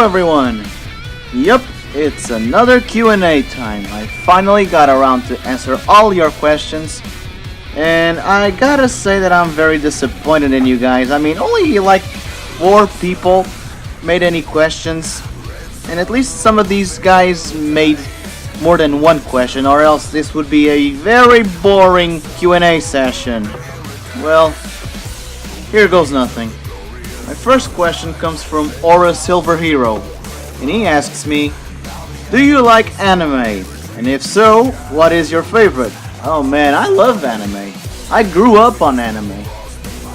Hello everyone! Yup, it's another Q&A time. I finally got around to answer all your questions. And I gotta say that I'm very disappointed in you guys. I mean, only like 4 people made any questions. And at least some of these guys made more than one question, or else this would be a very boring Q&A session. Well, here goes nothing. My first question comes from Aura Silver Hero, and he asks me, do you like anime? And if so, what is your favorite? Oh man, I love anime. I grew up on anime.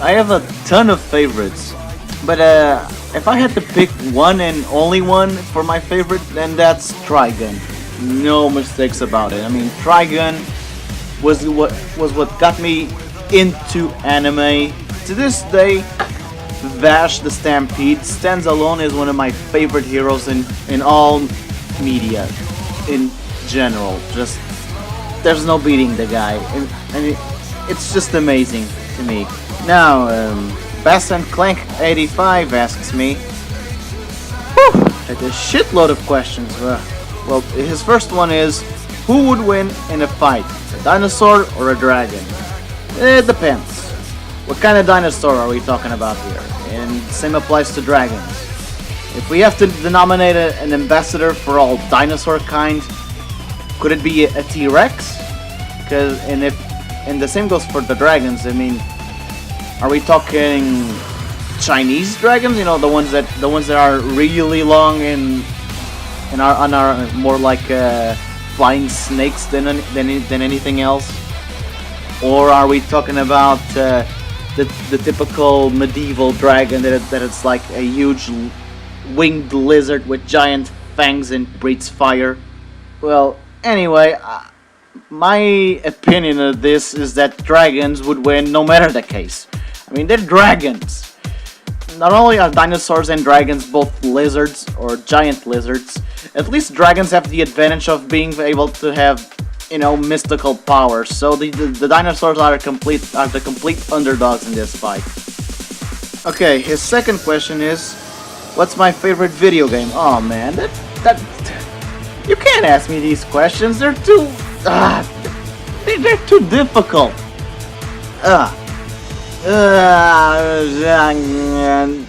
I have a ton of favorites. But if I had to pick one and only one for my favorite, then that's Trigun. No mistakes about it. I mean, Trigun was what got me into anime. To this day, Vash the Stampede stands alone as one of my favorite heroes in all media in general. Just there's no beating the guy, and it's just amazing to me. Now, Bass and Clank 85 asks me, a shitload of questions. Well, his first one is, who would win in a fight, a dinosaur or a dragon? It depends. What kind of dinosaur are we talking about here? And same applies to dragons. If we have to denominate an ambassador for all dinosaur kind, could it be a T-Rex? And the same goes for the dragons. I mean, are we talking Chinese dragons? You know, the ones that are really long and are more like flying snakes than anything else? Or are we talking about the typical medieval dragon that it's like a huge winged lizard with giant fangs and breathes fire? Well, anyway, my opinion of this is that dragons would win no matter the case. I mean, they're dragons. Not only are dinosaurs and dragons both lizards or giant lizards, at least dragons have the advantage of being able to have, you know, mystical powers. So the dinosaurs are the complete underdogs in this fight. Okay, his second question is, what's my favorite video game? Oh man, that you can't ask me these questions. They're too they're too difficult.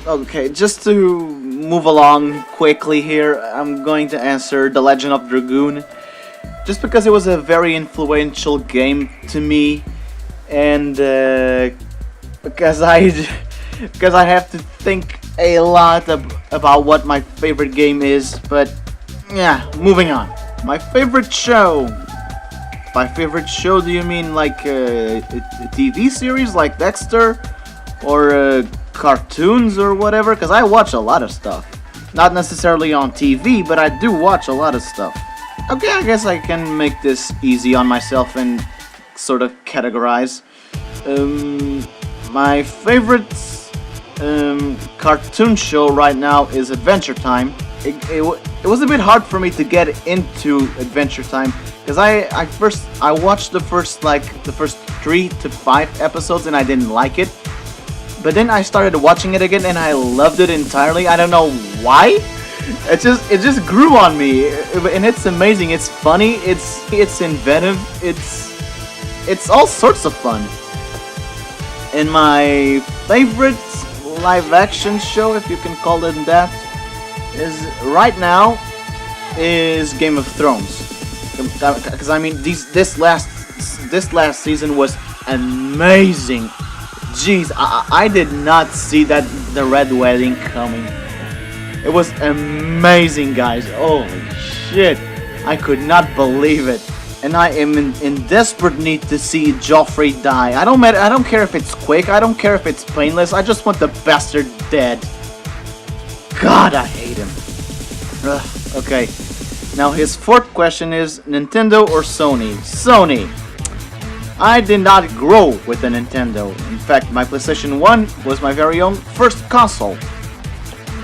Okay, just to move along quickly here, I'm going to answer The Legend of Dragoon. Just because it was a very influential game to me, and because I have to think a lot about what my favorite game is. But yeah, moving on. My favorite show. By favorite show, do you mean like a TV series like Dexter, or cartoons or whatever? Because I watch a lot of stuff. Not necessarily on TV, but I do watch a lot of stuff. Okay, I guess I can make this easy on myself and sort of categorize. My favorite cartoon show right now is Adventure Time. It was a bit hard for me to get into Adventure Time because I watched the first 3 to 5 episodes and I didn't like it. But then I started watching it again and I loved it entirely. I don't know why. It just grew on me, and it's amazing. It's funny. It's inventive. It's all sorts of fun. And my favorite live-action show, if you can call it that, is right now is Game of Thrones. Because I mean, this last season was amazing. Jeez, I did not see the Red Wedding coming. It was amazing, guys. Holy shit. I could not believe it. And I am in desperate need to see Joffrey die. I don't care if it's quick. I don't care if it's painless. I just want the bastard dead. God, I hate him. Okay. Now his fourth question is, Nintendo or Sony? Sony. I did not grow with a Nintendo. In fact, my PlayStation 1 was my very own first console.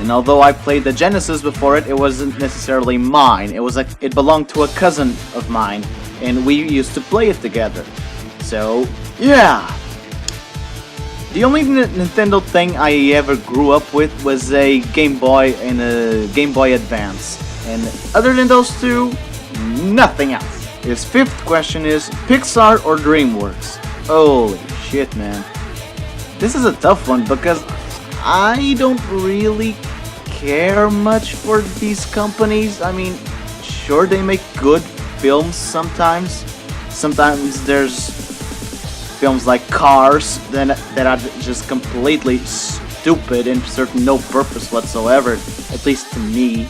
And although I played the Genesis before it wasn't necessarily mine. It belonged to a cousin of mine, and we used to play it together. So, yeah. The only Nintendo thing I ever grew up with was a Game Boy and a Game Boy Advance. And other than those two, nothing else. His fifth question is Pixar or DreamWorks? Holy shit, man. This is a tough one because I don't really care much for these companies. I mean, sure, they make good films sometimes. Sometimes there's films like Cars that are just completely stupid and serve no purpose whatsoever, at least to me.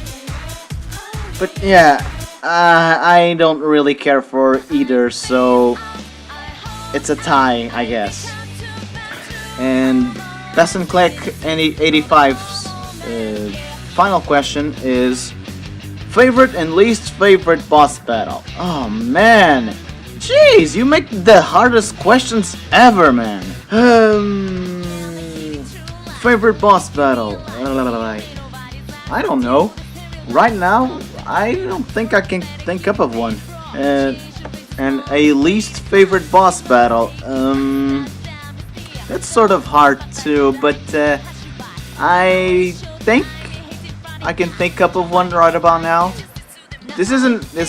But yeah, I don't really care for either, so it's a tie, I guess. And Best and Click 85's final question is favorite and least favorite boss battle. Oh man, jeez, you make the hardest questions ever, man. Favorite boss battle. I don't know. Right now, I don't think I can think up of one. And a least favorite boss battle. That's sort of hard too, but I think I can think up of one right about now. This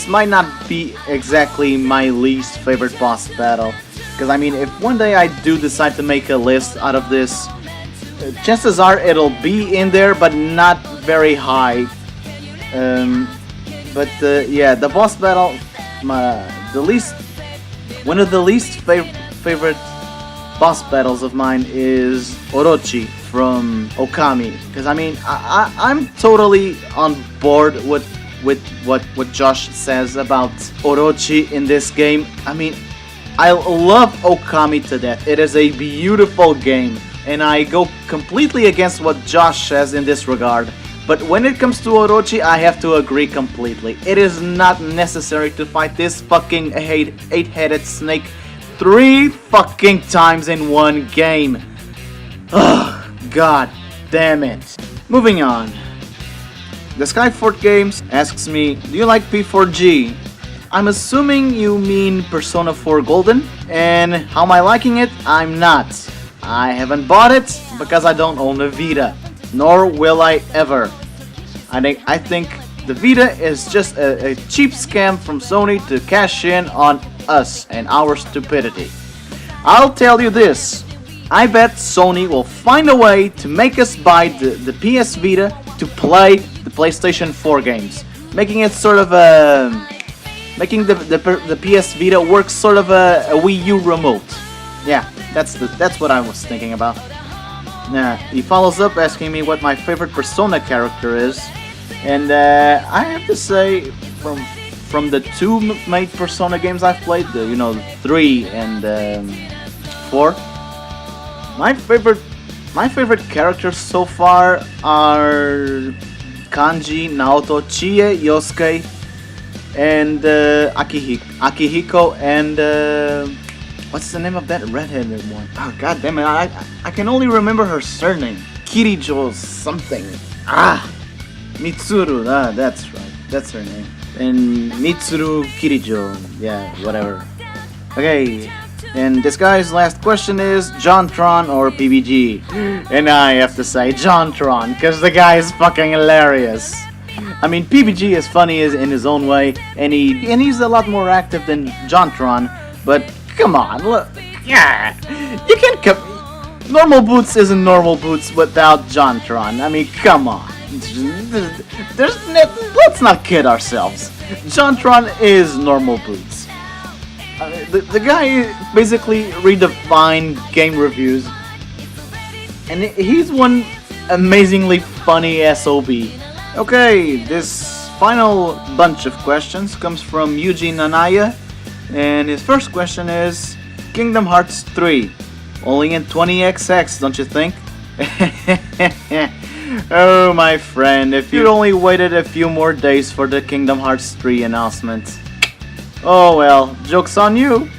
might not be exactly my least favorite boss battle, because I mean, if one day I do decide to make a list out of this, chances are it'll be in there, but not very high. Yeah, the boss battle, one of the least favorite boss battles of mine is Orochi from Okami, because I mean, I'm totally on board with what Josh says about Orochi in this game. I mean, I love Okami to death. It is a beautiful game, and I go completely against what Josh says in this regard. But when it comes to Orochi, I have to agree completely. It is not necessary to fight this fucking eight-headed snake 3 fucking times in one game. Ugh, god damn it. Moving on. The Skyfort Games asks me, do you like P4G? I'm assuming you mean Persona 4 Golden, and how am I liking it? I'm not. I haven't bought it because I don't own a Vita, nor will I ever. I think the Vita is just a cheap scam from Sony to cash in on us and our stupidity. I'll tell you this, I bet Sony will find a way to make us buy the PS Vita to play the PlayStation 4 games, making it sort of making the PS Vita work sort of a Wii U remote. Yeah, that's what I was thinking about. Now, he follows up asking me what my favorite Persona character is, and I have to say, from the two main Persona games I've played, 3 and 4, my favorite characters so far are Kanji, Naoto, Chie, Yosuke, and Akihiko, and what's the name of that redheaded one? Oh god damn it! I can only remember her surname. Kirijo something. Mitsuru. That's right. That's her name. And Mitsuru Kirijo. Yeah, whatever. Okay. And this guy's last question is JonTron or PBG? And I have to say JonTron, because the guy is fucking hilarious. I mean, PBG is funny in his own way, and he's a lot more active than JonTron, but come on, look, yeah, you can't Normal Boots isn't Normal Boots without JonTron. I mean, come on. Let's not kid ourselves. JonTron is Normal Boots. The guy basically redefined game reviews, and he's one amazingly funny SOB. Okay, this final bunch of questions comes from Eugene Anaya, and his first question is Kingdom Hearts 3, only in 20XX, don't you think? Oh my friend, if you'd only waited a few more days for the Kingdom Hearts 3 announcement. Oh well, joke's on you.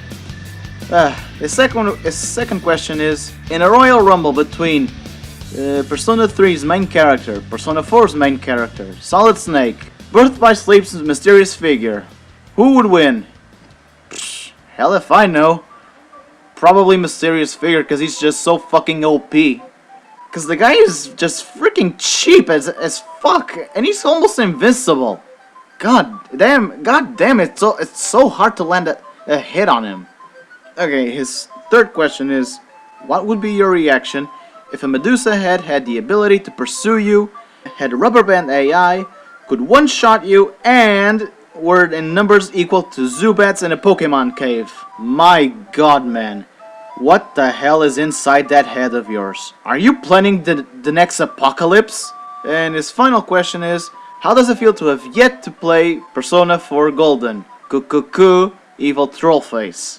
His second question is, in a Royal Rumble between Persona 3's main character, Persona 4's main character, Solid Snake, Birth by Sleep's mysterious figure, who would win? Hell if I know. probably mysterious figure because he's just so fucking OP. Because the guy is just freaking cheap as fuck, and he's almost invincible. God damn, it's so hard to land a hit on him. Okay, his third question is, what would be your reaction if a Medusa head had the ability to pursue you, had rubber band AI, could one-shot you, and were in numbers equal to Zubats in a Pokemon cave? My god, man. What the hell is inside that head of yours? Are you planning the next apocalypse? And his final question is, how does it feel to have yet to play Persona 4 Golden? Cuckoo, evil troll face.